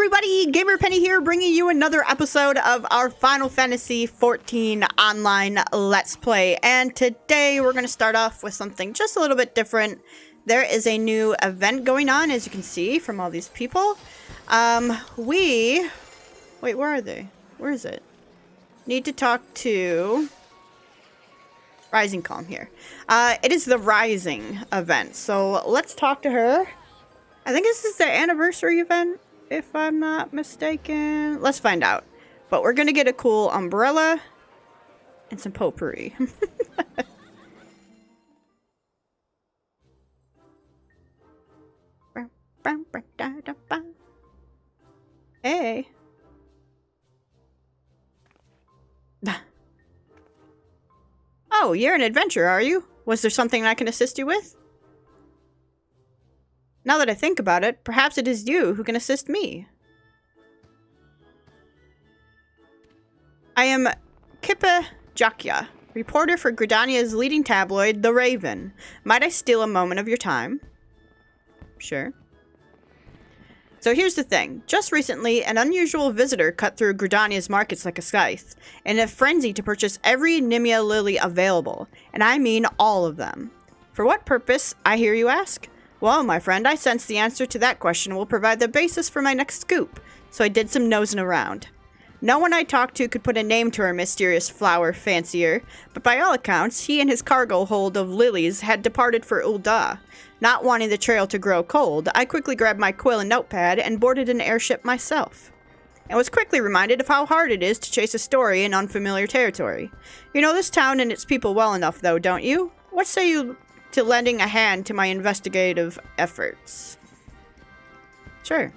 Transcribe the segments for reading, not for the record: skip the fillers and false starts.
everybody, Gamer Penny here, bringing you another episode of our Final Fantasy XIV online Let's Play. And today we're going to start off with something just a little bit different. There is a new event going on, as you can see from all these people. Wait, where are they? Where is it? Need to talk to Rising Calm here. It is the Rising event, so let's talk to her. I think this is the anniversary event, if I'm not mistaken. Let's find out. But we're going to get a cool umbrella and some potpourri. Hey. Oh, you're an adventurer, are you? Was there something I can assist you with? Now that I think about it, perhaps it is you who can assist me. I am Kippa Jakya, reporter for Gridania's leading tabloid, The Raven. Might I steal a moment of your time? Sure. So here's the thing. Just recently, an unusual visitor cut through Gridania's markets like a scythe, in a frenzy to purchase every Nimia lily available, and I mean all of them. For what purpose, I hear you ask? Well, my friend, I sense the answer to that question will provide the basis for my next scoop, so I did some nosing around. No one I talked to could put a name to our mysterious flower fancier, but by all accounts, he and his cargo hold of lilies had departed for Ul'dah. Not wanting the trail to grow cold, I quickly grabbed my quill and notepad and boarded an airship myself. I was quickly reminded of how hard it is to chase a story in unfamiliar territory. You know this town and its people well enough, though, don't you? What say you to lending a hand to my investigative efforts? Sure.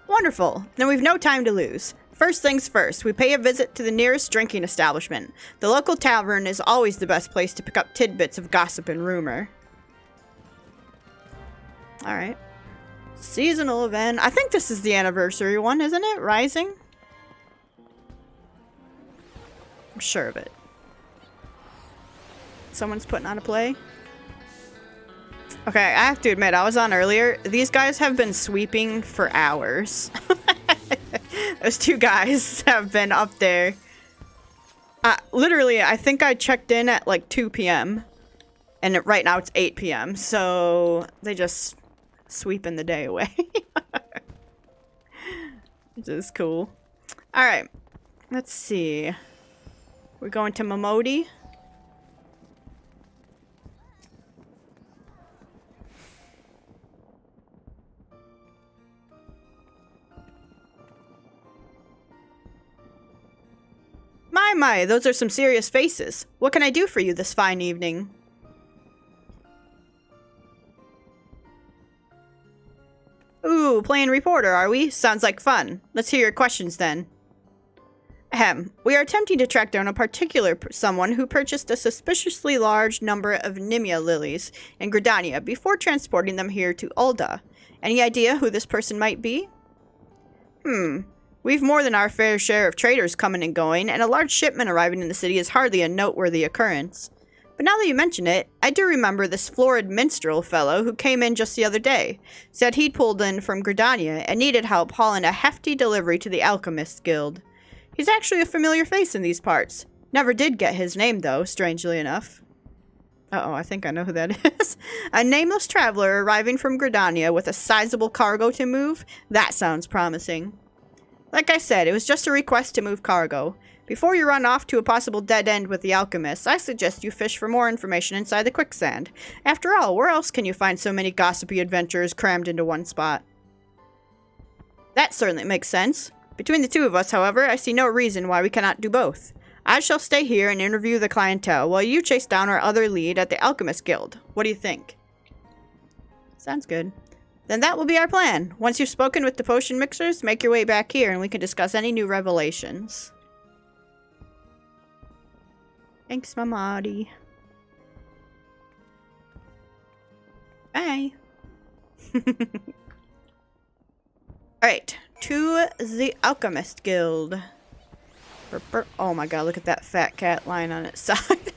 Wonderful. Then we've no time to lose. First things first, we pay a visit to the nearest drinking establishment. The local tavern is always the best place to pick up tidbits of gossip and rumor. Alright. Seasonal event. I think this is the anniversary one, isn't it? Rising? I'm sure of it. Someone's putting on a play. Okay, I have to admit, I was on earlier. These guys have been sweeping for hours. Those two guys have been up there. Literally, I think I checked in at like 2 p.m. And right now it's 8 p.m. So they just sweeping the day away. Which is cool. Alright, let's see. We're going to Momodi. My, those are some serious faces. What can I do for you this fine evening? Ooh, playing reporter, are we? Sounds like fun. Let's hear your questions then. Ahem. We are attempting to track down a particular someone who purchased a suspiciously large number of Nimia lilies in Gridania before transporting them here to Ul'dah. Any idea who this person might be? We've more than our fair share of traders coming and going, and a large shipment arriving in the city is hardly a noteworthy occurrence. But now that you mention it, I do remember this florid minstrel fellow who came in just the other day. Said he'd pulled in from Gridania and needed help hauling a hefty delivery to the Alchemists Guild. He's actually a familiar face in these parts. Never did get his name, though, strangely enough. Uh-oh, I think I know who that is. A nameless traveler arriving from Gridania with a sizable cargo to move? That sounds promising. Like I said, it was just a request to move cargo. Before you run off to a possible dead end with the alchemists, I suggest you fish for more information inside the quicksand. After all, where else can you find so many gossipy adventures crammed into one spot? That certainly makes sense. Between the two of us, however, I see no reason why we cannot do both. I shall stay here and interview the clientele, while you chase down our other lead at the Alchemist Guild. What do you think? Sounds good. Then that will be our plan. Once you've spoken with the potion mixers, make your way back here and we can discuss any new revelations. Thanks, Mamadi. Bye. Alright, to the Alchemist Guild. Oh my god, look at that fat cat lying on its side.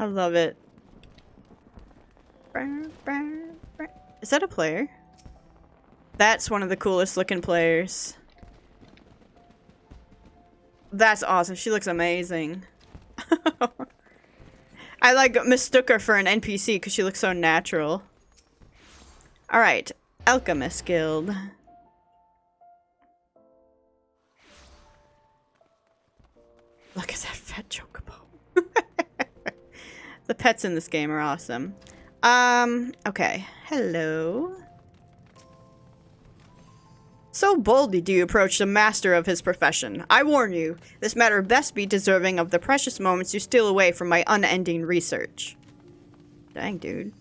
I love it. Is that a player? That's one of the coolest looking players. That's awesome. She looks amazing. I like mistook her for an NPC because she looks so natural. Alright. Alchemist Guild. Look at that fat chocobo. The pets in this game are awesome. Okay. Hello. So boldly do you approach the master of his profession. I warn you, this matter best be deserving of the precious moments you steal away from my unending research. Dang, dude.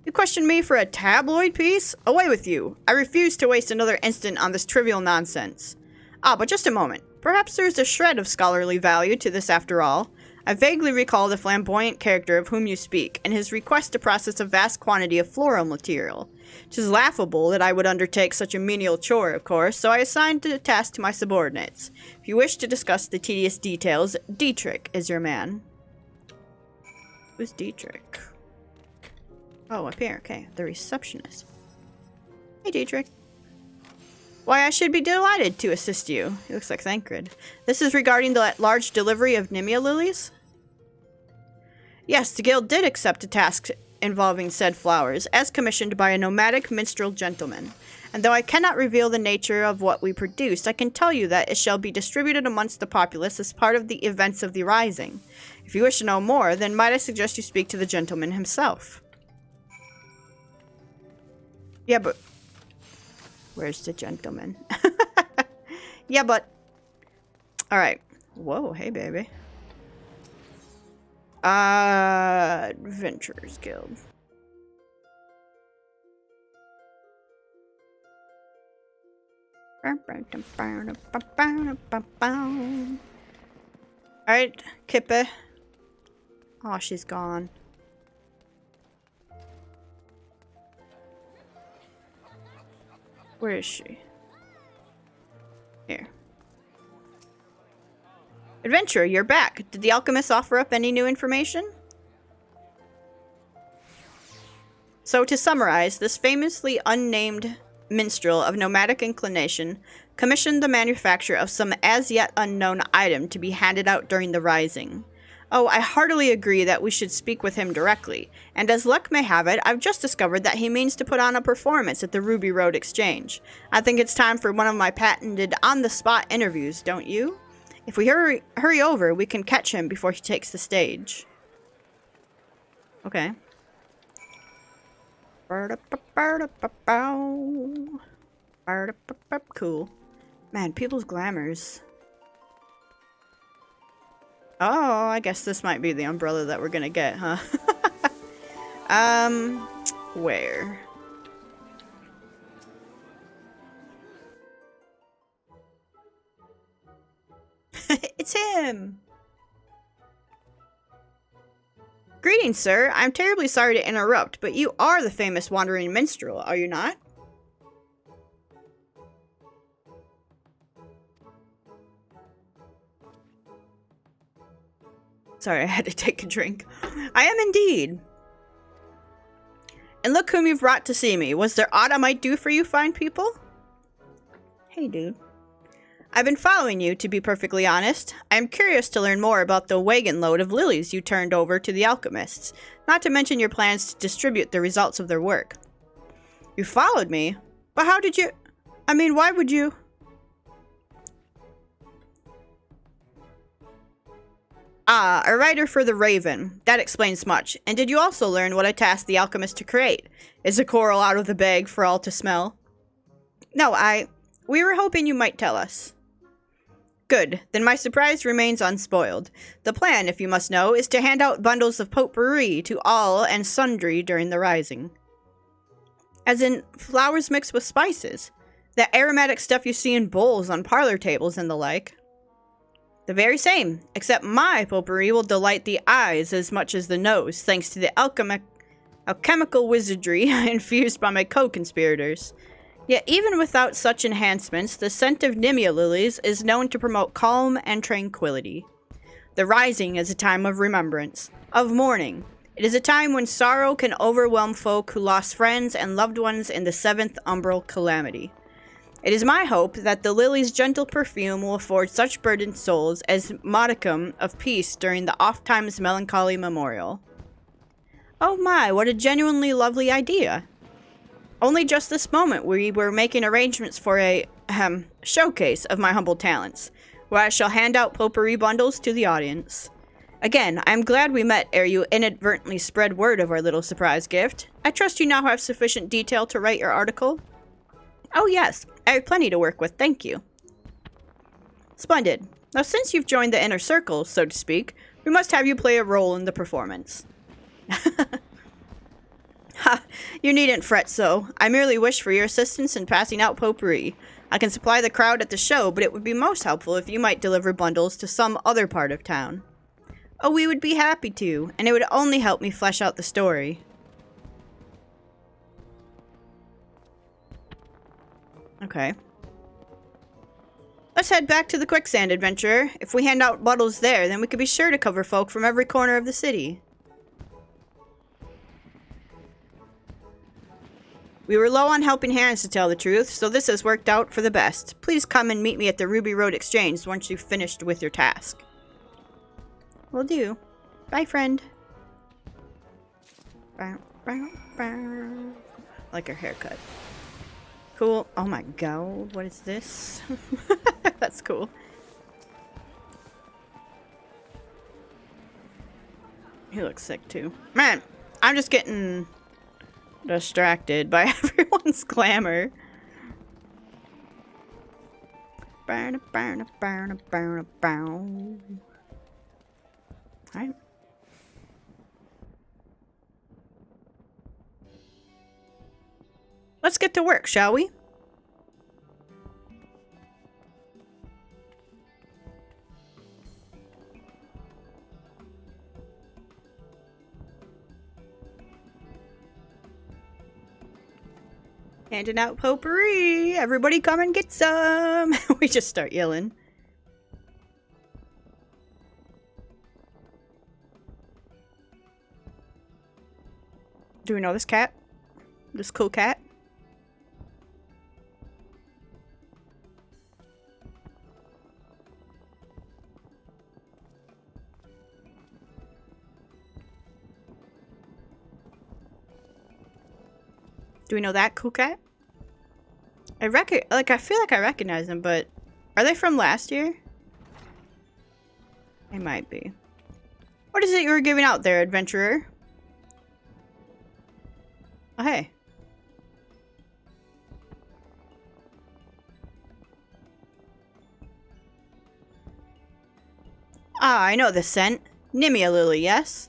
You question me for a tabloid piece? Away with you. I refuse to waste another instant on this trivial nonsense. Ah, but just a moment. Perhaps there's a shred of scholarly value to this after all. I vaguely recall the flamboyant character of whom you speak, and his request to process a vast quantity of floral material. 'Tis laughable that I would undertake such a menial chore, of course, so I assigned the task to my subordinates. If you wish to discuss the tedious details, Dietrich is your man. Who's Dietrich? Oh, up here, okay. The receptionist. Hey, Dietrich. Why, I should be delighted to assist you. He looks like Thancred. This is regarding the large delivery of Nimia lilies? Yes, the guild did accept a task involving said flowers, as commissioned by a nomadic minstrel gentleman. And though I cannot reveal the nature of what we produced, I can tell you that it shall be distributed amongst the populace as part of the events of the Rising. If you wish to know more, then might I suggest you speak to the gentleman himself. Yeah, but... where's the gentleman? Yeah, but... Alright. Whoa, hey, baby. Adventurers Guild. Alright, Kippe. Oh, she's gone. Where is she? Here. Adventurer, you're back. Did the alchemist offer up any new information? So to summarize, this famously unnamed minstrel of nomadic inclination commissioned the manufacture of some as yet unknown item to be handed out during the Rising. Oh, I heartily agree that we should speak with him directly, and as luck may have it, I've just discovered that he means to put on a performance at the Ruby Road Exchange. I think it's time for one of my patented on-the-spot interviews, don't you? If we hurry over, we can catch him before he takes the stage. Okay. Cool. Man, people's glamours. Oh, I guess this might be the umbrella that we're gonna get, huh? Where? It's him! Greetings, sir. I'm terribly sorry to interrupt, but you are the famous wandering minstrel, are you not? Sorry, I had to take a drink. I am indeed. And look whom you've brought to see me. Was there aught I might do for you fine people? Hey, dude. I've been following you, to be perfectly honest. I am curious to learn more about the wagon load of lilies you turned over to the alchemists, not to mention your plans to distribute the results of their work. You followed me? But how did you... I mean, why would you... Ah, a writer for the Raven. That explains much. And did you also learn what I tasked the alchemist to create? Is the coral out of the bag for all to smell? No, we were hoping you might tell us. Good, then my surprise remains unspoiled. The plan, if you must know, is to hand out bundles of potpourri to all and sundry during the Rising. As in, flowers mixed with spices. That aromatic stuff you see in bowls on parlor tables and the like. The very same, except my potpourri will delight the eyes as much as the nose, thanks to the alchemical wizardry infused by my co-conspirators. Yet even without such enhancements, the scent of Nimia lilies is known to promote calm and tranquility. The Rising is a time of remembrance, of mourning. It is a time when sorrow can overwhelm folk who lost friends and loved ones in the 7th umbral calamity. It is my hope that the lily's gentle perfume will afford such burdened souls as modicum of peace during the oft-times melancholy memorial. Oh my, what a genuinely lovely idea. Only just this moment we were making arrangements for a showcase of my humble talents, where I shall hand out potpourri bundles to the audience. Again, I am glad we met ere you inadvertently spread word of our little surprise gift. I trust you now have sufficient detail to write your article? Oh yes, I have plenty to work with, thank you. Splendid. Now since you've joined the inner circle, so to speak, we must have you play a role in the performance. Ha, you needn't fret so. I merely wish for your assistance in passing out potpourri. I can supply the crowd at the show, but it would be most helpful if you might deliver bundles to some other part of town. Oh, we would be happy to, and it would only help me flesh out the story. Okay. Let's head back to the quicksand, adventurer. If we hand out bundles there, then we could be sure to cover folk from every corner of the city. We were low on helping hands to tell the truth, so this has worked out for the best. Please come and meet me at the Ruby Road Exchange once you've finished with your task. Will do. Bye, friend. Like her haircut. Cool. Oh my god, what is this? That's cool. He looks sick too. Man, I'm just getting distracted by everyone's clamor. Alright. Let's get to work, shall we? Handing out potpourri! Everybody come and get some! We just start yelling. Do we know this cat? This cool cat? Do we know that cool cat? I feel like I recognize them, but are they from last year? They might be. What is it you were giving out there, adventurer? Oh, hey. Ah, I know this scent. Nimia lily, yes?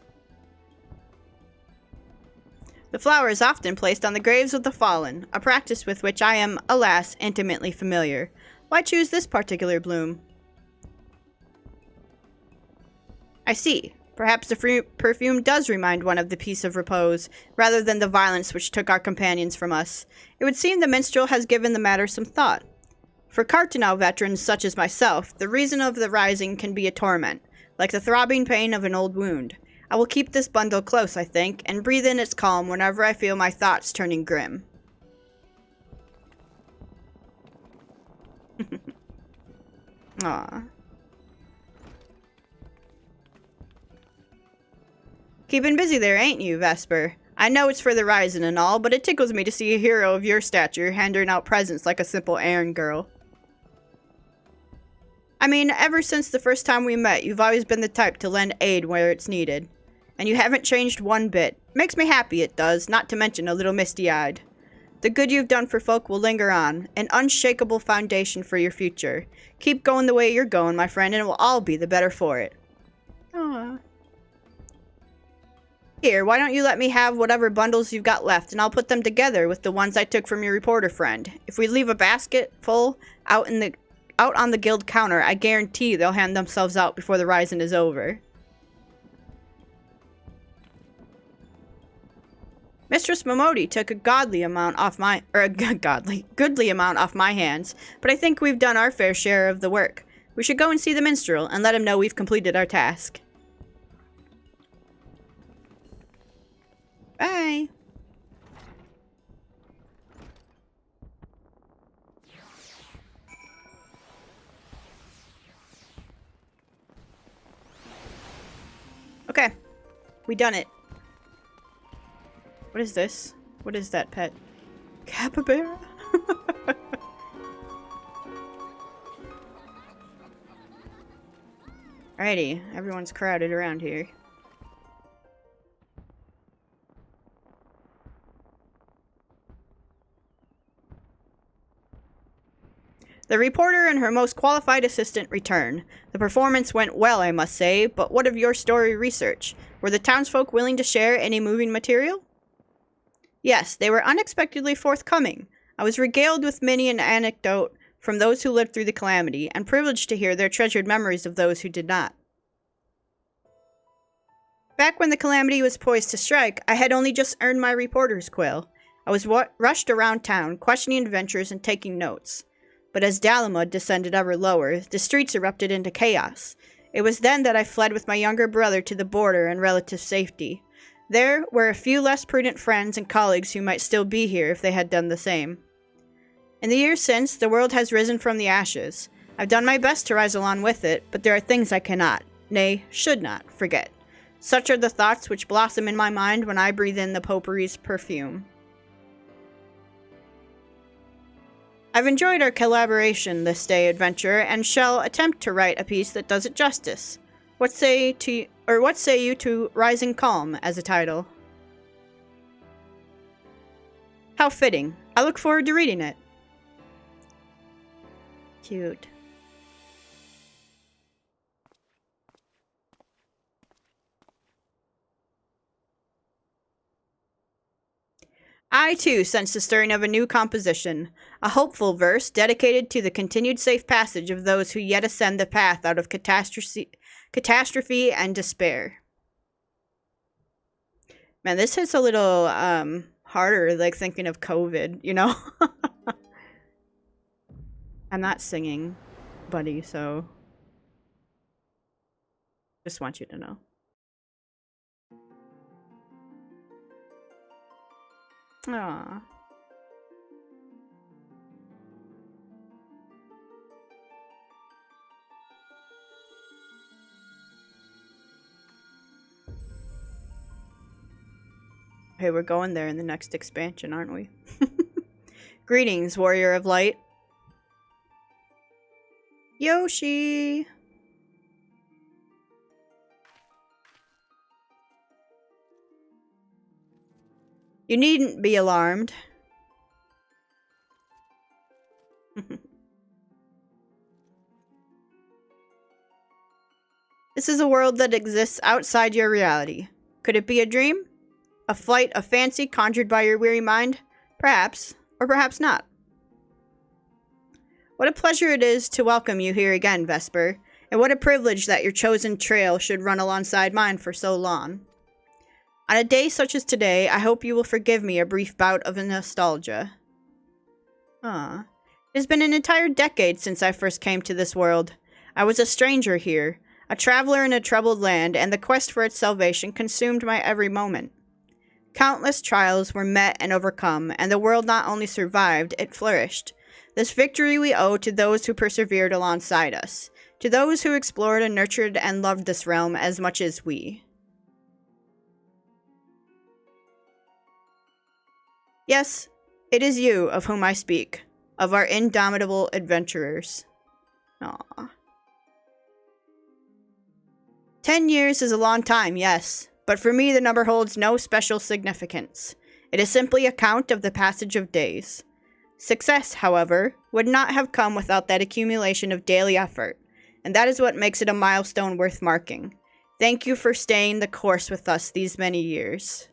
The flower is often placed on the graves of the fallen, a practice with which I am, alas, intimately familiar. Why choose this particular bloom? I see. Perhaps the perfume does remind one of the peace of repose, rather than the violence which took our companions from us. It would seem the minstrel has given the matter some thought. For Cartanel veterans such as myself, the reason of the rising can be a torment, like the throbbing pain of an old wound. I will keep this bundle close, I think, and breathe in its calm whenever I feel my thoughts turning grim. Aww. Keeping busy there, ain't you, Vesper? I know it's for the rising and all, but it tickles me to see a hero of your stature handing out presents like a simple errand girl. I mean, ever since the first time we met, you've always been the type to lend aid where it's needed. And you haven't changed one bit. Makes me happy, it does, not to mention a little misty-eyed. The good you've done for folk will linger on, an unshakable foundation for your future. Keep going the way you're going, my friend, and we'll all be the better for it. Aww. Here, why don't you let me have whatever bundles you've got left, and I'll put them together with the ones I took from your reporter friend. If we leave a basket full out on the guild counter, I guarantee they'll hand themselves out before the rising is over. Mistress Momodi took a goodly amount off my hands, but I think we've done our fair share of the work. We should go and see the minstrel and let him know we've completed our task. Hi. Okay. We done it. What is this? What is that pet? Capybara? Alrighty, everyone's crowded around here. The reporter and her most qualified assistant return. The performance went well, I must say, but what of your story research? Were the townsfolk willing to share any moving material? Yes, they were unexpectedly forthcoming. I was regaled with many an anecdote from those who lived through the calamity, and privileged to hear their treasured memories of those who did not. Back when the calamity was poised to strike, I had only just earned my reporter's quill. I was rushed around town, questioning adventures and taking notes. But as Dalamud descended ever lower, the streets erupted into chaos. It was then that I fled with my younger brother to the border in relative safety. There were a few less prudent friends and colleagues who might still be here if they had done the same. In the years since, the world has risen from the ashes. I've done my best to rise along with it, but there are things I cannot, nay, should not, forget. Such are the thoughts which blossom in my mind when I breathe in the potpourri's perfume. I've enjoyed our collaboration this day, adventurer, and shall attempt to write a piece that does it justice. What say you to Rising Calm as a title? How fitting. I look forward to reading it. Cute. I, too, sense the stirring of a new composition, a hopeful verse dedicated to the continued safe passage of those who yet ascend the path out of catastrophe and despair. Man, this hits a little harder, like thinking of COVID, you know? I'm not singing, buddy, so just want you to know. Aww. Okay, we're going there in the next expansion, aren't we? Greetings, Warrior of Light. Yoshi! You needn't be alarmed. This is a world that exists outside your reality. Could it be a dream? A flight of fancy conjured by your weary mind? Perhaps, or perhaps not. What a pleasure it is to welcome you here again, Vesper, and what a privilege that your chosen trail should run alongside mine for so long. On a day such as today, I hope you will forgive me a brief bout of nostalgia. It has been an entire decade since I first came to this world. I was a stranger here, a traveler in a troubled land, and the quest for its salvation consumed my every moment. Countless trials were met and overcome, and the world not only survived, it flourished. This victory we owe to those who persevered alongside us, to those who explored and nurtured and loved this realm as much as we. Yes, it is you of whom I speak, of our indomitable adventurers. Aww. 10 years is a long time, yes, but for me the number holds no special significance. It is simply a count of the passage of days. Success, however, would not have come without that accumulation of daily effort, and that is what makes it a milestone worth marking. Thank you for staying the course with us these many years.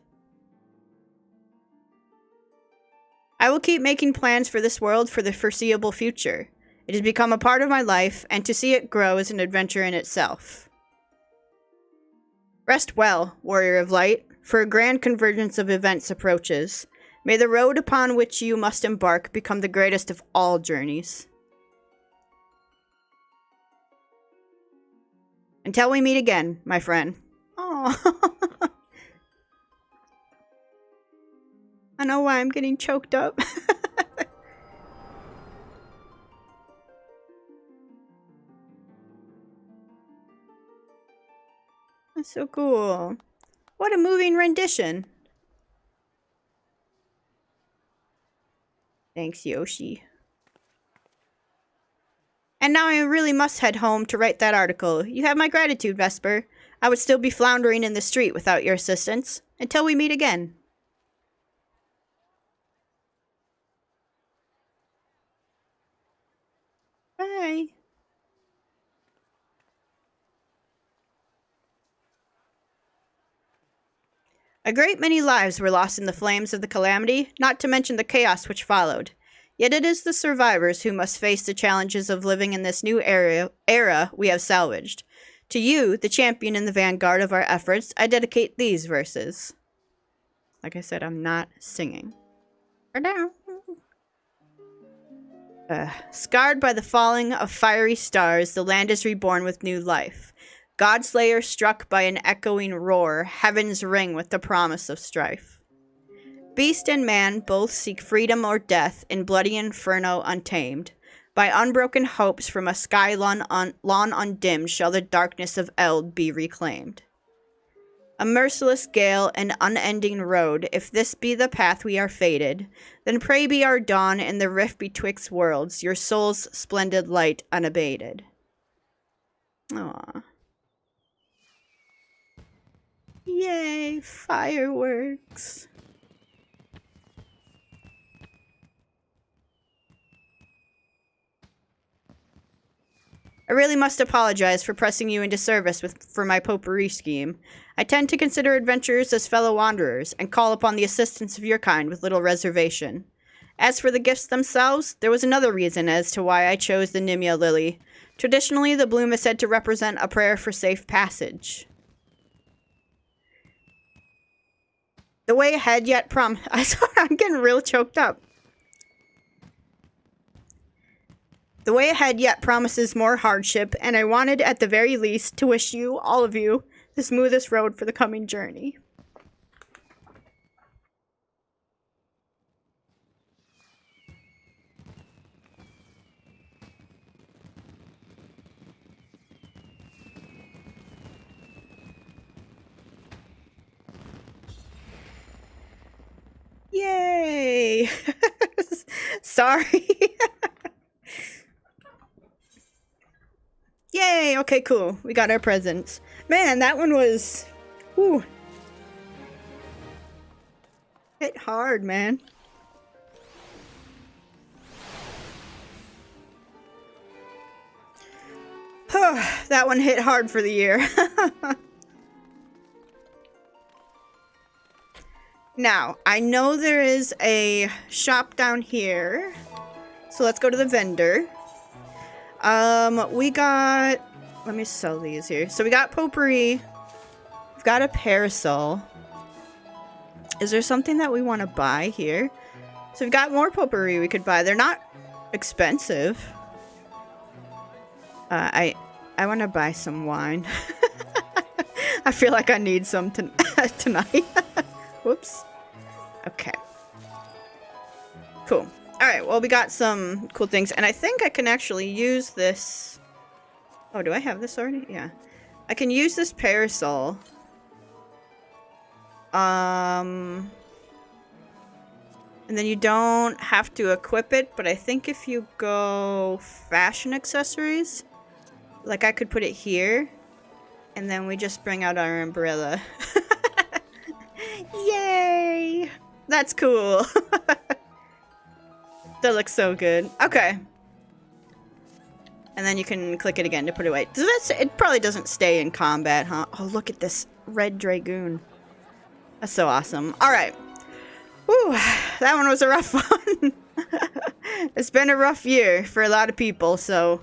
I will keep making plans for this world for the foreseeable future. It has become a part of my life, and to see it grow is an adventure in itself. Rest well, Warrior of Light, for a grand convergence of events approaches. May the road upon which you must embark become the greatest of all journeys. Until we meet again, my friend. Aww. I know why I'm getting choked up. That's so cool. What a moving rendition. Thanks, Yoshi. And now I really must head home to write that article. You have my gratitude, Vesper. I would still be floundering in the street without your assistance. Until we meet again. Bye. A great many lives were lost in the flames of the calamity, not to mention the chaos which followed. Yet it is the survivors who must face the challenges of living in this new era we have salvaged. To you, the champion in the vanguard of our efforts, I dedicate these verses. Like I said, I'm not singing. For now. Scarred by the falling of fiery stars, the land is reborn with new life. Godslayer struck by an echoing roar, heavens ring with the promise of strife. Beast and man both seek freedom or death in bloody inferno untamed. By unbroken hopes from a sky lawn undimmed shall the darkness of Eld be reclaimed. A merciless gale and unending road, if this be the path we are fated, then pray be our dawn in the rift betwixt worlds, your soul's splendid light unabated. Aww. Yay, fireworks. I really must apologize for pressing you into service for my potpourri scheme. I tend to consider adventurers as fellow wanderers, and call upon the assistance of your kind with little reservation. As for the gifts themselves, there was another reason as to why I chose the Nimia lily. Traditionally, the bloom is said to represent a prayer for safe passage. The way ahead yet I'm getting real choked up. The way ahead yet promises more hardship, and I wanted at the very least to wish you, all of you, the smoothest road for the coming journey. Yay! Sorry. Yay! Okay, cool. We got our presents. Man, that one was... Whew. Hit hard, man. That one hit hard for the year. Now, I know there is a shop down here. So let's go to the vendor. We got... Let me sell these here. So we got potpourri. We've got a parasol. Is there something that we want to buy here? So we've got more potpourri we could buy. They're not expensive. I want to buy some wine. I feel like I need some tonight. Whoops. Okay. Cool. Alright, well, we got some cool things. And I think I can actually use this... Oh, do I have this already? Yeah. I can use this parasol. And then you don't have to equip it, but I think if you go fashion accessories, like I could put it here, and then we just bring out our umbrella. Yay! That's cool. That looks so good. Okay. And then you can click it again to put it away. It probably doesn't stay in combat, huh? Oh, look at this red dragoon. That's so awesome. Alright. Whew. That one was a rough one. It's been a rough year for a lot of people, so...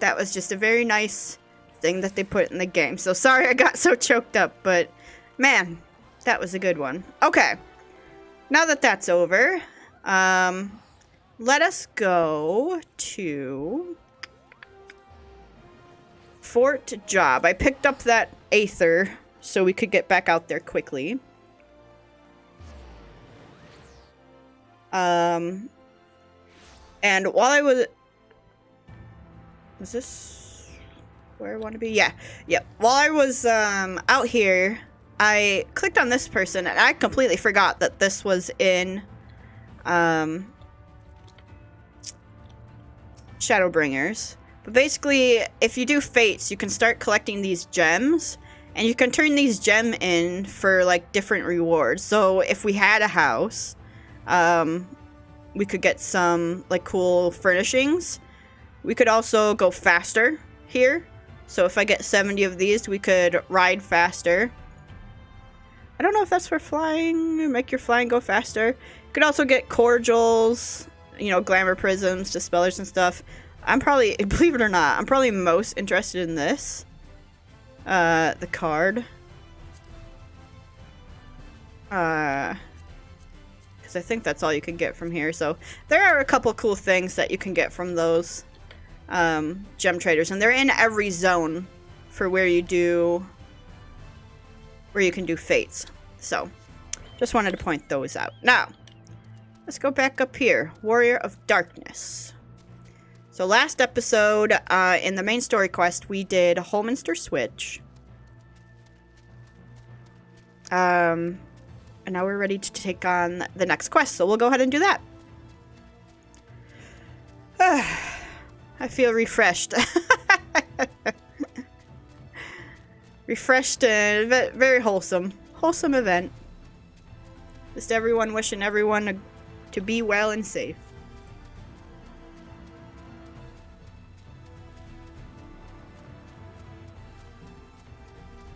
That was just a very nice thing that they put in the game. So sorry I got so choked up, but... Man, that was a good one. Okay. Now that that's over... let us go to Fort Job. I picked up that Aether so we could get back out there quickly. And while I was this where I want to be? Yeah. Yep. While I was out here, I clicked on this person and I completely forgot that this was in Shadowbringers. But basically, if you do fates, you can start collecting these gems, and you can turn these gems in for like different rewards. So if we had a house, we could get some like cool furnishings. We could also go faster here. So if I get 70 of these, we could ride faster. I don't know if that's for flying, make your flying go faster. You could also get cordials, you know, glamour prisms, dispellers and stuff. I'm probably, believe it or not, I'm probably most interested in this. The card. Because I think that's all you can get from here. So there are a couple cool things that you can get from those gem traders. And they're in every zone for where you can do fates. So just wanted to point those out. Now, let's go back up here. Warrior of Darkness. So last episode, in the main story quest, we did Holminster Switch. And now we're ready to take on the next quest, so we'll go ahead and do that. I feel refreshed. Refreshed and very wholesome. Wholesome event. Just everyone wishing everyone to be well and safe.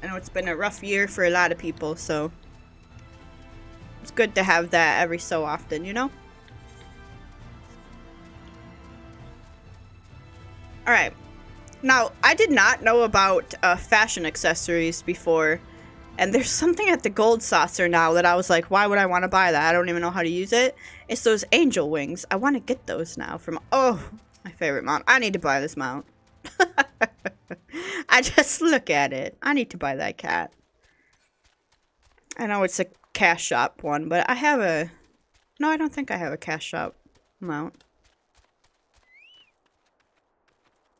I know it's been a rough year for a lot of people, so it's good to have that every so often, you know? Alright. Now, I did not know about fashion accessories before, and there's something at the Gold Saucer now that I was like, why would I want to buy that? I don't even know how to use it. It's those angel wings. I want to get those now from, oh, my favorite mount. I need to buy this mount. I just look at it. I need to buy that cat. I know it's a cash shop one, but I have a... No, I don't think I have a cash shop mount.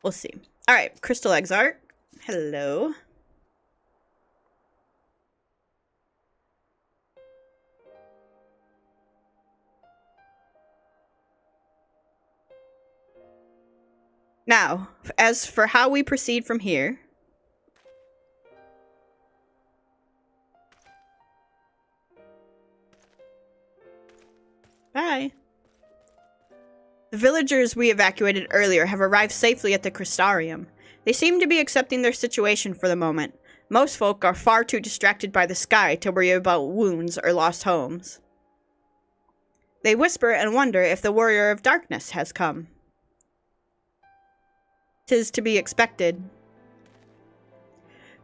We'll see. Alright, Crystal Exarch. Hello. Now, as for how we proceed from here... Bye. The villagers we evacuated earlier have arrived safely at the Crystarium. They seem to be accepting their situation for the moment. Most folk are far too distracted by the sky to worry about wounds or lost homes. They whisper and wonder if the Warrior of Darkness has come. 'Tis to be expected.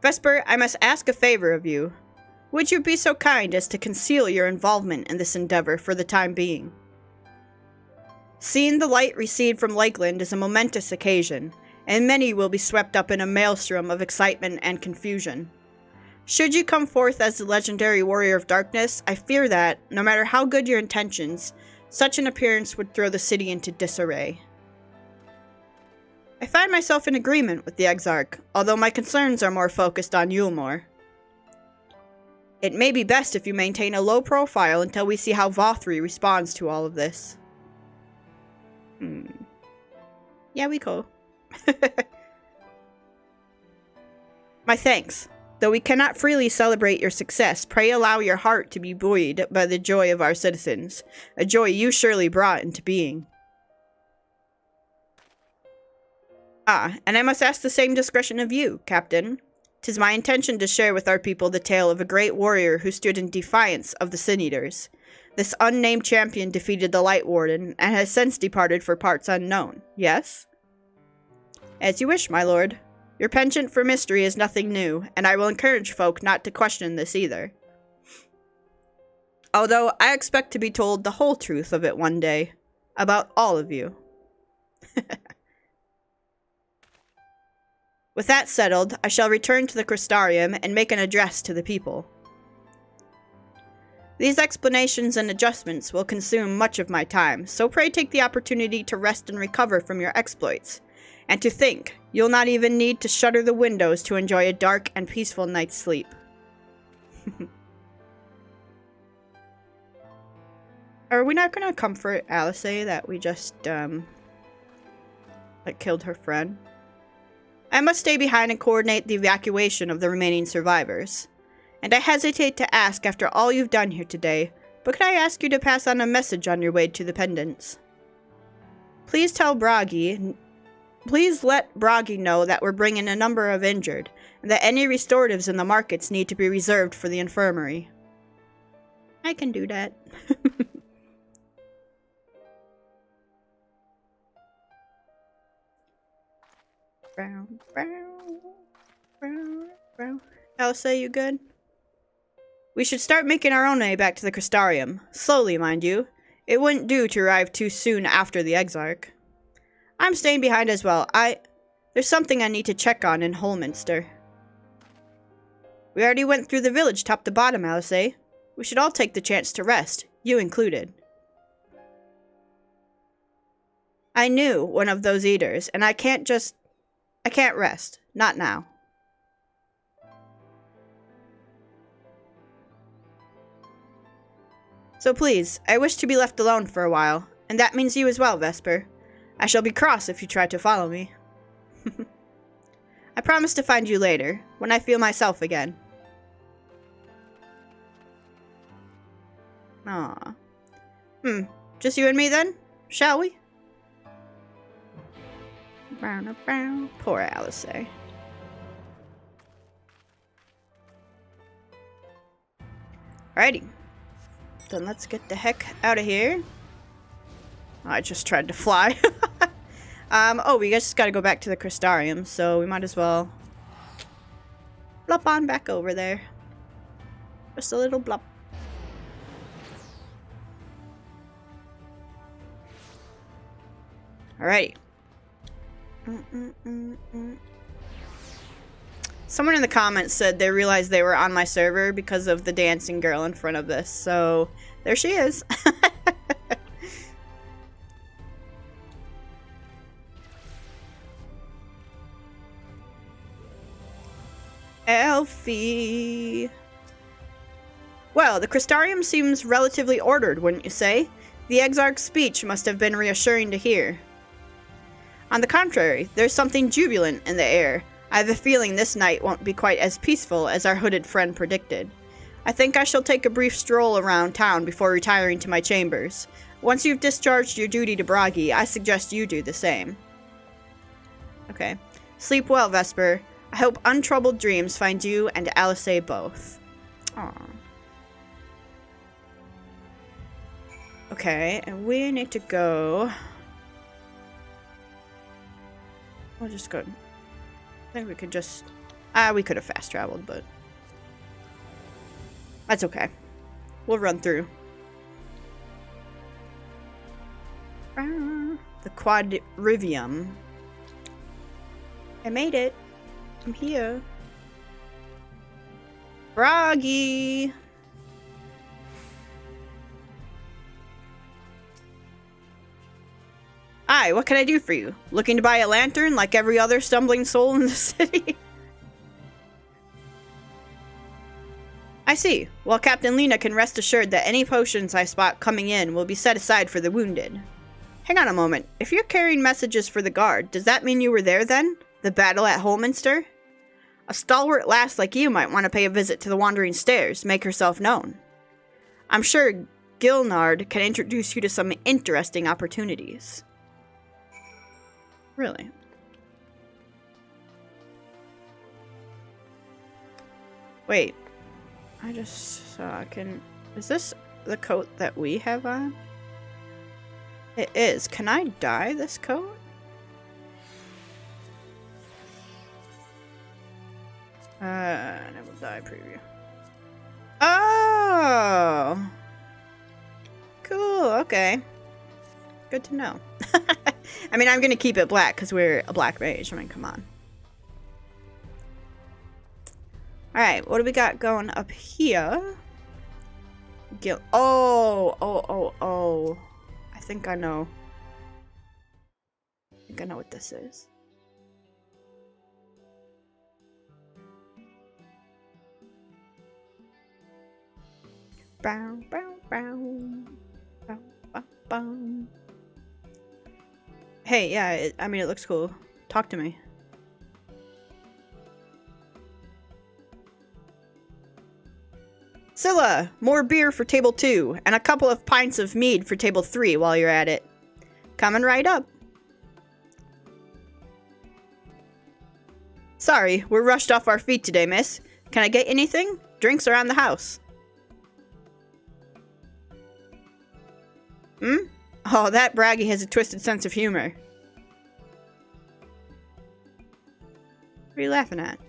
Vesper, I must ask a favor of you. Would you be so kind as to conceal your involvement in this endeavor for the time being? Seeing the light recede from Lakeland is a momentous occasion, and many will be swept up in a maelstrom of excitement and confusion. Should you come forth as the legendary Warrior of Darkness, I fear that, no matter how good your intentions, such an appearance would throw the city into disarray. I find myself in agreement with the Exarch, although my concerns are more focused on Yulmore. It may be best if you maintain a low profile until we see how Vothri responds to all of this. Yeah, we go. My thanks. Though we cannot freely celebrate your success, pray allow your heart to be buoyed by the joy of our citizens, a joy you surely brought into being. Ah, and I must ask the same discretion of you, Captain. 'Tis my intention to share with our people the tale of a great warrior who stood in defiance of the Sin Eaters. This unnamed champion defeated the Light Warden, and has since departed for parts unknown, yes? As you wish, my lord. Your penchant for mystery is nothing new, and I will encourage folk not to question this either. Although I expect to be told the whole truth of it one day. About all of you. With that settled, I shall return to the Crystarium and make an address to the people. These explanations and adjustments will consume much of my time, so pray take the opportunity to rest and recover from your exploits. And to think, you'll not even need to shutter the windows to enjoy a dark and peaceful night's sleep. Are we not gonna comfort Alice that we just, like, killed her friend? I must stay behind and coordinate the evacuation of the remaining survivors. And I hesitate to ask after all you've done here today, but could I ask you to pass on a message on your way to the pendants? Please let Bragi know that we're bringing a number of injured, and that any restoratives in the markets need to be reserved for the infirmary. I can do that. Alice, you good? We should start making our own way back to the Crystarium. Slowly, mind you. It wouldn't do to arrive too soon after the Exarch. I'm staying behind as well. There's something I need to check on in Holminster. We already went through the village top to bottom, Alice. We should all take the chance to rest, you included. I knew one of those eaters, and I can't rest. Not now. So please, I wish to be left alone for a while, and that means you as well, Vesper. I shall be cross if you try to follow me. I promise to find you later, when I feel myself again. Aw. Just you and me then? Shall we? Poor Alice. Alrighty. Then let's get the heck out of here. I just tried to fly. Oh, we just gotta go back to the Crystarium, so we might as well blop on back over there. Just a little blop. Alrighty. Someone in the comments said they realized they were on my server because of the dancing girl in front of this, so there she is. Elfie. Well, the Crystarium seems relatively ordered, wouldn't you say? The Exarch's speech must have been reassuring to hear. On the contrary, there's something jubilant in the air. I have a feeling this night won't be quite as peaceful as our hooded friend predicted. I think I shall take a brief stroll around town before retiring to my chambers. Once you've discharged your duty to Bragi, I suggest you do the same. Okay. Sleep well, Vesper. I hope untroubled dreams find you and Alice both. Aww. Okay, and we need to go... We'll just go... I think we could just... we could have fast traveled, but... That's okay. We'll run through. The Quadrivium. I made it. I'm here. Bragi! Hi, what can I do for you? Looking to buy a lantern like every other stumbling soul in the city? I see. Well, Captain Lena can rest assured that any potions I spot coming in will be set aside for the wounded. Hang on a moment. If you're carrying messages for the guard, does that mean you were there then? The battle at Holminster? A stalwart lass like you might want to pay a visit to the Wandering Stairs, make herself known. I'm sure Gilnard can introduce you to some interesting opportunities. Really? Wait. I just saw, is this the coat that we have on? It is. Can I dye this coat? Never dye preview. Oh! Cool, okay. Good to know. I mean, I'm gonna keep it black because we're a black mage. I mean, come on. Alright, what do we got going up here? Oh. I think I know. I think I know what this is. Bow, bow, bow. Bow, bow, bow. Hey, yeah, I mean, it looks cool. Talk to me. Scylla, more beer for table 2, and a couple of pints of mead for table 3 while you're at it. Coming right up. Sorry, we're rushed off our feet today, miss. Can I get anything? Drinks around the house. Oh, that Braggy has a twisted sense of humor. What are you laughing at?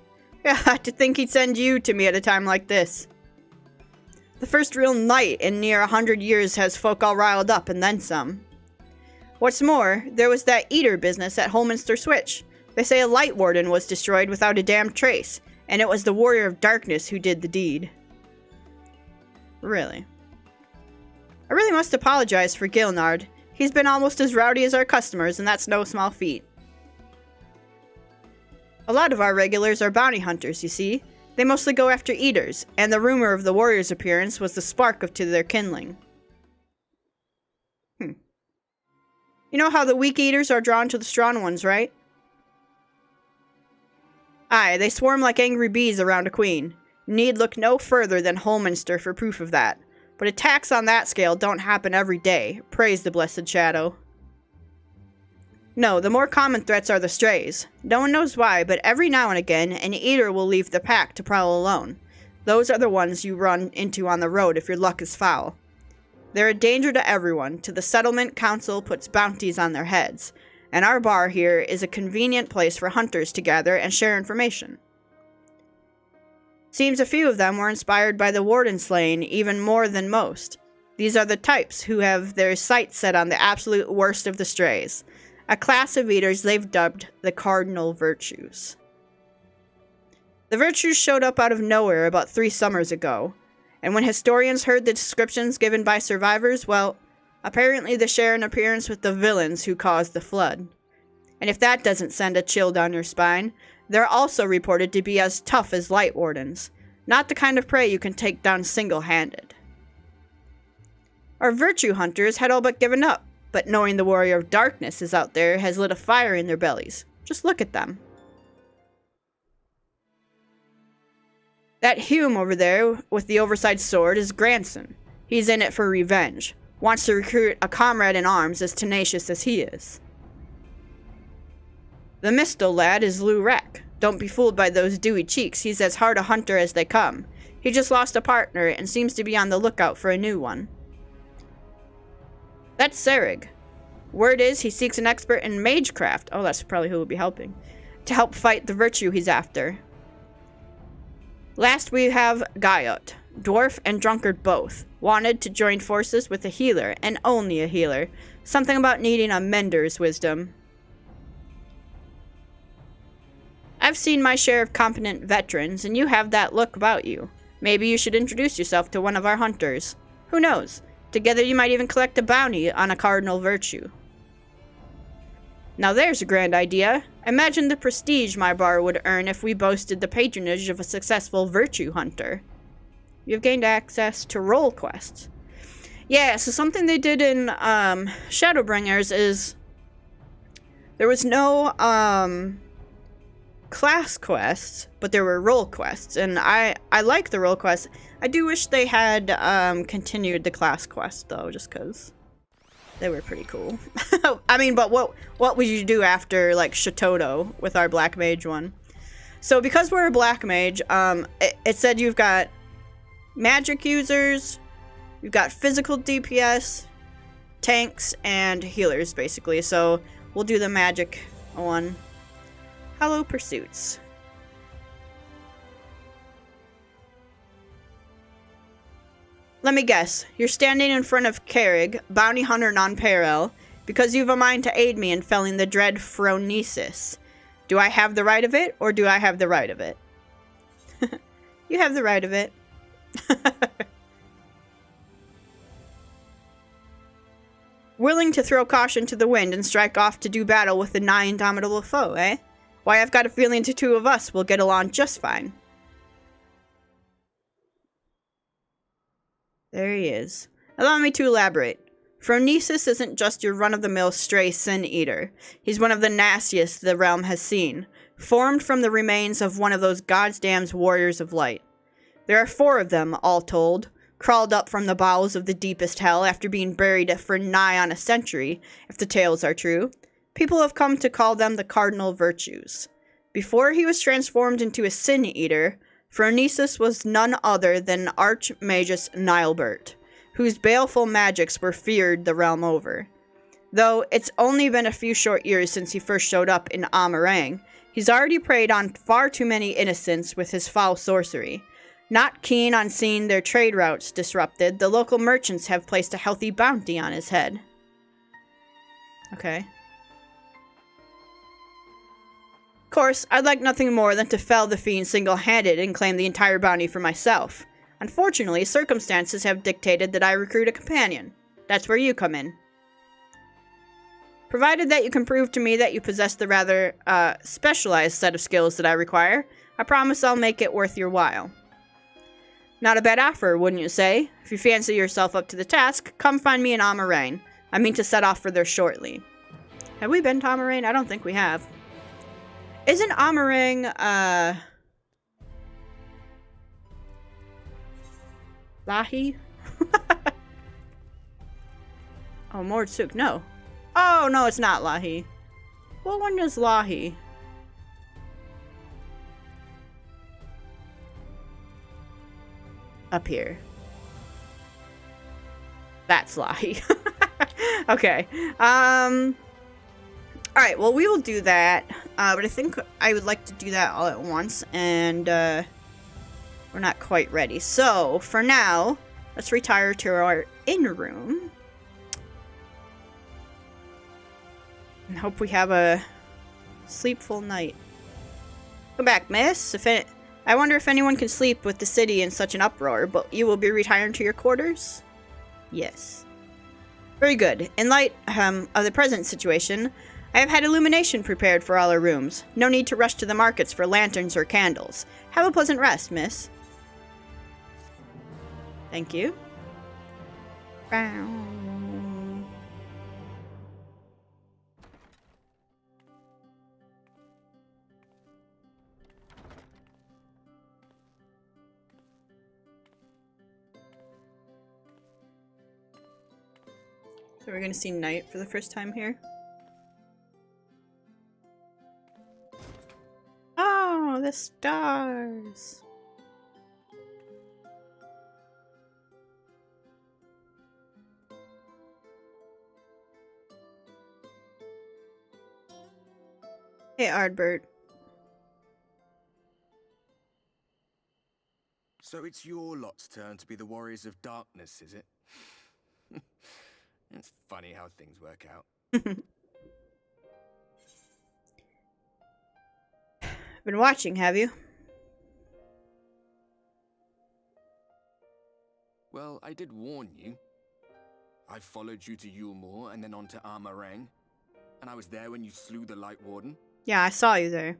Yeah, to think he'd send you to me at a time like this. The first real night in near 100 years has folk all riled up, and then some. What's more, there was that eater business at Holminster Switch. They say a light warden was destroyed without a damn trace, and it was the Warrior of Darkness who did the deed. Really? I really must apologize for Gilnard. He's been almost as rowdy as our customers, and that's no small feat. A lot of our regulars are bounty hunters, you see. They mostly go after eaters, and the rumor of the warrior's appearance was the spark to their kindling. You know how the weak eaters are drawn to the strong ones, right? Aye, they swarm like angry bees around a queen. Need look no further than Holminster for proof of that. But attacks on that scale don't happen every day, praise the blessed Shadow. No, the more common threats are the strays. No one knows why, but every now and again, an eater will leave the pack to prowl alone. Those are the ones you run into on the road if your luck is foul. They're a danger to everyone, till the settlement council puts bounties on their heads, and our bar here is a convenient place for hunters to gather and share information. Seems a few of them were inspired by the warden slaying even more than most. These are the types who have their sights set on the absolute worst of the strays. A class of eaters they've dubbed the Cardinal Virtues. The Virtues showed up out of nowhere about 3 summers ago, and when historians heard the descriptions given by survivors, well, apparently they share an appearance with the villains who caused the flood. And if that doesn't send a chill down your spine, they're also reported to be as tough as light wardens, not the kind of prey you can take down single-handed. Our virtue hunters had all but given up, but knowing the Warrior of Darkness is out there has lit a fire in their bellies. Just look at them. That Hume over there with the oversized sword is Granson. He's in it for revenge. Wants to recruit a comrade in arms as tenacious as he is. The Mistle lad is Lou Reck. Don't be fooled by those dewy cheeks. He's as hard a hunter as they come. He just lost a partner and seems to be on the lookout for a new one. That's Serig. Word is he seeks an expert in magecraft. Oh, that's probably who will be helping. To help fight the virtue he's after. Last we have Gaiot. Dwarf and drunkard both. Wanted to join forces with a healer, and only a healer. Something about needing a mender's wisdom. I've seen my share of competent veterans, and you have that look about you. Maybe you should introduce yourself to one of our hunters. Who knows? Together you might even collect a bounty on a cardinal virtue. Now there's a grand idea. Imagine the prestige my bar would earn if we boasted the patronage of a successful virtue hunter. You've gained access to role quests. Yeah, so something they did in Shadowbringers is there was no class quests, but there were role quests, and I like the role quests. I do wish they had continued the class quest though, just because they were pretty cool. I mean, but what would you do after like Shatoto with our black mage one? So because we're a black mage, it said you've got magic users, you've got physical DPS, tanks, and healers basically. So we'll do the magic one. Hollow Pursuits. Let me guess, you're standing in front of Carrig, bounty hunter non-parallel, because you've a mind to aid me in felling the dread Phronesis. Do I have the right of it, or do I have the right of it? You have the right of it. Willing to throw caution to the wind and strike off to do battle with the nigh indomitable foe, eh? Why, I've got a feeling the two of us will get along just fine. There he is. Allow me to elaborate. Phronesis isn't just your run-of-the-mill stray sin eater. He's one of the nastiest the realm has seen, formed from the remains of one of those goddamn warriors of light. There are 4 of them, all told, crawled up from the bowels of the deepest hell after being buried for nigh on a century, if the tales are true. People have come to call them the cardinal virtues. Before he was transformed into a sin eater, Phronesis was none other than Archmagus Nilebert, whose baleful magics were feared the realm over. Though it's only been a few short years since he first showed up in Amarang, he's already preyed on far too many innocents with his foul sorcery. Not keen on seeing their trade routes disrupted, the local merchants have placed a healthy bounty on his head. Okay. Of course, I'd like nothing more than to fell the fiend single-handed and claim the entire bounty for myself. Unfortunately, circumstances have dictated that I recruit a companion. That's where you come in. Provided that you can prove to me that you possess the rather, specialized set of skills that I require, I promise I'll make it worth your while. Not a bad offer, wouldn't you say? If you fancy yourself up to the task, come find me in Amarang. I mean to set off for there shortly. Have we been to Amarang? I don't think we have. Isn't Amarang, Lahi? Oh, Mordsuk, no. Oh, no, it's not Lahi. What one is Lahi? Up here. That's Lahi. Okay. Alright, well, we will do that. But I think I would like to do that all at once. And, we're not quite ready. So, for now, let's retire to our inn room. And hope we have a sleepful night. Come back, miss. I wonder if anyone can sleep with the city in such an uproar, but you will be retiring to your quarters? Yes. Very good. In light of the present situation, I have had illumination prepared for all our rooms. No need to rush to the markets for lanterns or candles. Have a pleasant rest, miss. Thank you. Bow. So we're gonna see night for the first time here. Oh, the stars. Hey, Ardbert. So it's your lot's turn to be the warriors of darkness, is it? It's funny how things work out. Been watching, have you? Well, I did warn you. I followed you to Yulmore and then on to Amarang. And I was there when you slew the Light Warden. Yeah, I saw you there.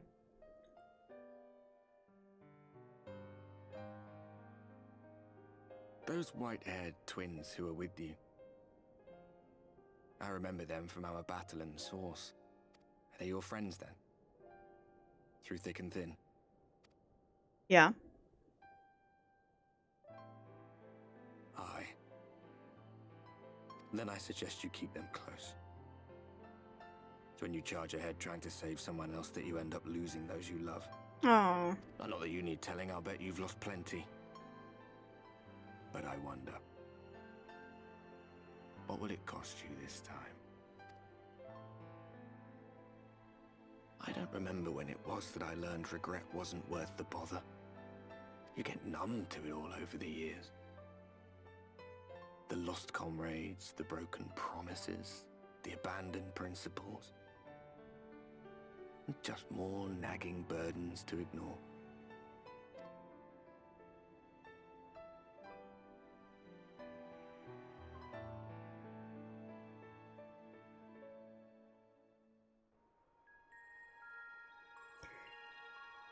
Those white-haired twins who were with you. I remember them from our battle in the Source. Are they your friends then? Through thick and thin? Yeah. Aye. Then I suggest you keep them close. It's when you charge ahead trying to save someone else that you end up losing those you love. Oh. Not that you need telling, I'll bet you've lost plenty. But I wonder, what will it cost you this time? I don't remember when it was that I learned regret wasn't worth the bother. You get numb to it all over the years. The lost comrades, the broken promises, the abandoned principles. Just more nagging burdens to ignore.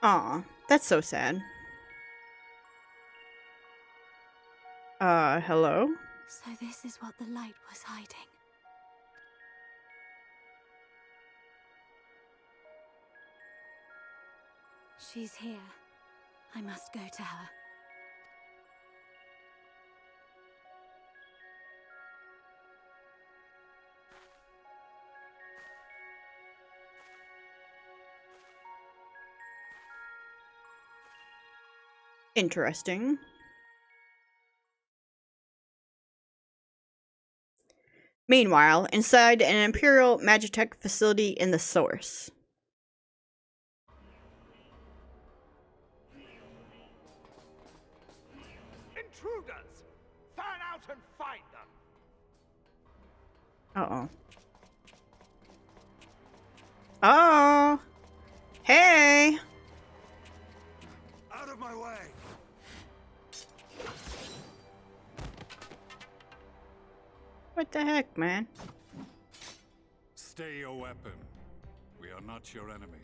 Aw, that's so sad. Hello? So this is what the light was hiding. She's here. I must go to her. Interesting. Meanwhile, inside an Imperial Magitech facility in the Source. Intruders! Fan out and find them! Uh-oh. Oh! Hey! Out of my way! What the heck, man? Stay your weapon. We are not your enemy.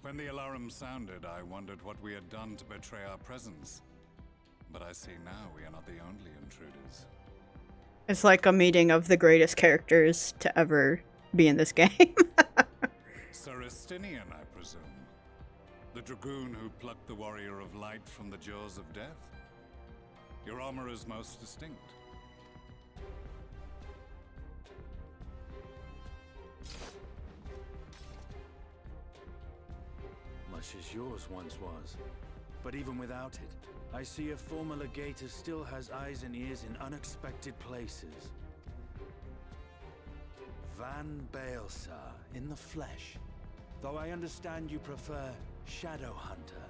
When the alarm sounded, I wondered what we had done to betray our presence. But I see now we are not the only intruders. It's like a meeting of the greatest characters to ever be in this game. Saristinian, I presume. The dragoon who plucked the warrior of light from the jaws of death. Your armor is most distinct. Much as yours once was. But even without it, I see a former legator still has eyes and ears in unexpected places. Van Baelsar, in the flesh. Though I understand you prefer Shadow Hunter.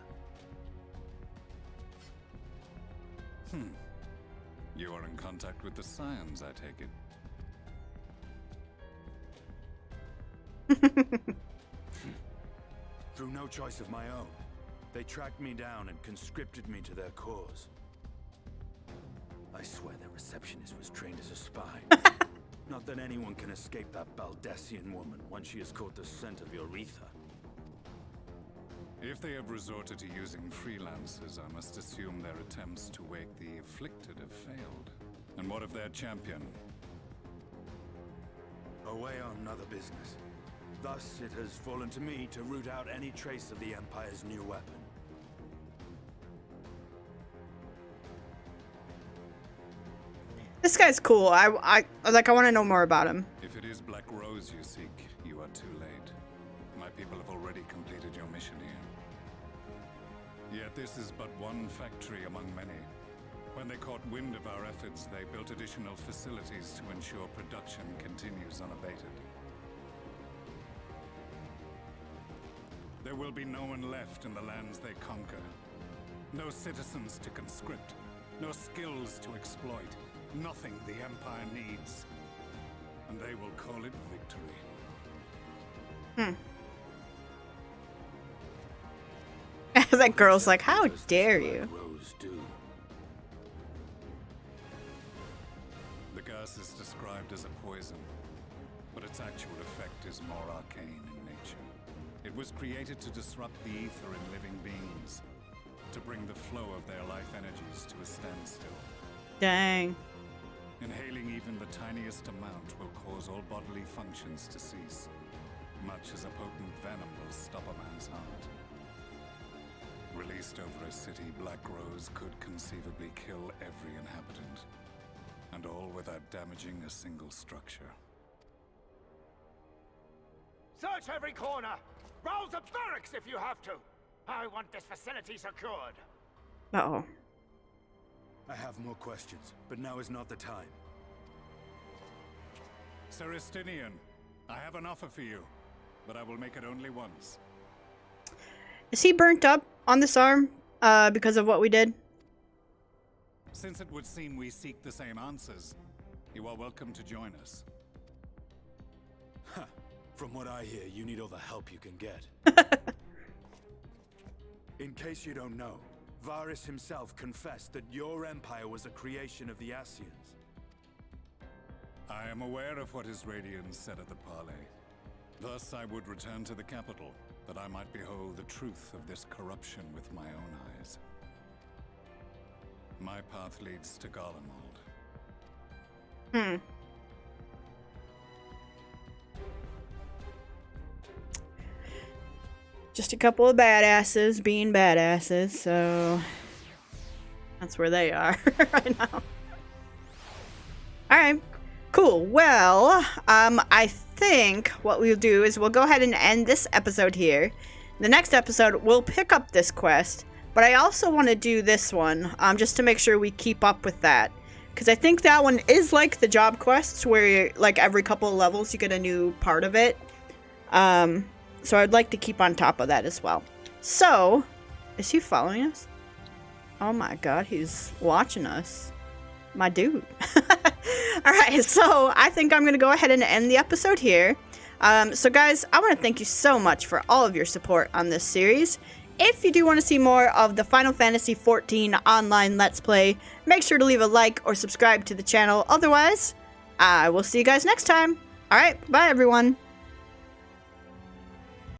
You are in contact with the Scions, I take it. Through no choice of my own, they tracked me down and conscripted me to their cause. I swear their receptionist was trained as a spy. Not that anyone can escape that Baldessian woman once she has caught the scent of your ether. If they have resorted to using freelancers, I must assume their attempts to wake the afflicted have failed. And what of their champion? Away on other business. Thus, it has fallen to me to root out any trace of the Empire's new weapon. This guy's cool. I want to know more about him. If it is Black Rose you seek, you are too late. My people have already completed your mission here. Yet this is but one factory among many. When they caught wind of our efforts, they built additional facilities to ensure production continues unabated. There will be no one left in the lands they conquer. No citizens to conscript. No skills to exploit. Nothing the Empire needs. And they will call it victory. That girl's like, how dare you? Rose do. The gas is described as a poison, but its actual effect is more arcane in nature. It was created to disrupt the ether in living beings, to bring the flow of their life energies to a standstill. Dang. Inhaling even the tiniest amount will cause all bodily functions to cease, much as a potent venom will stop a man's heart. Released over a city, Black Rose could conceivably kill every inhabitant, and all without damaging a single structure. Search every corner! Rouse the barracks if you have to! I want this facility secured! Uh-oh. I have more questions, but now is not the time. Saristinian, I have an offer for you, but I will make it only once. Is he burnt up on this arm because of what we did? Since it would seem we seek the same answers, you are welcome to join us. Huh. From what I hear, you need all the help you can get. In case you don't know, Varys himself confessed that your empire was a creation of the Ascians. I am aware of what his Radiance said at the parley. Thus I would return to the capital, that I might behold the truth of this corruption with my own eyes. My path leads to Garlemald. Just a couple of badasses being badasses, so that's where they are right now. Alright, cool. Well, I think what we'll do is we'll go ahead and end this episode here. The next episode, we'll pick up this quest, but I also want to do this one, just to make sure we keep up with that. Because I think that one is like the job quests, where you're, like every couple of levels you get a new part of it. So I'd like to keep on top of that as well. So, is he following us? Oh my god, he's watching us. My dude. Alright, so I think I'm going to go ahead and end the episode here. So guys, I want to thank you so much for all of your support on this series. If you do want to see more of the Final Fantasy XIV online Let's Play, make sure to leave a like or subscribe to the channel. Otherwise, I will see you guys next time. Alright, bye everyone.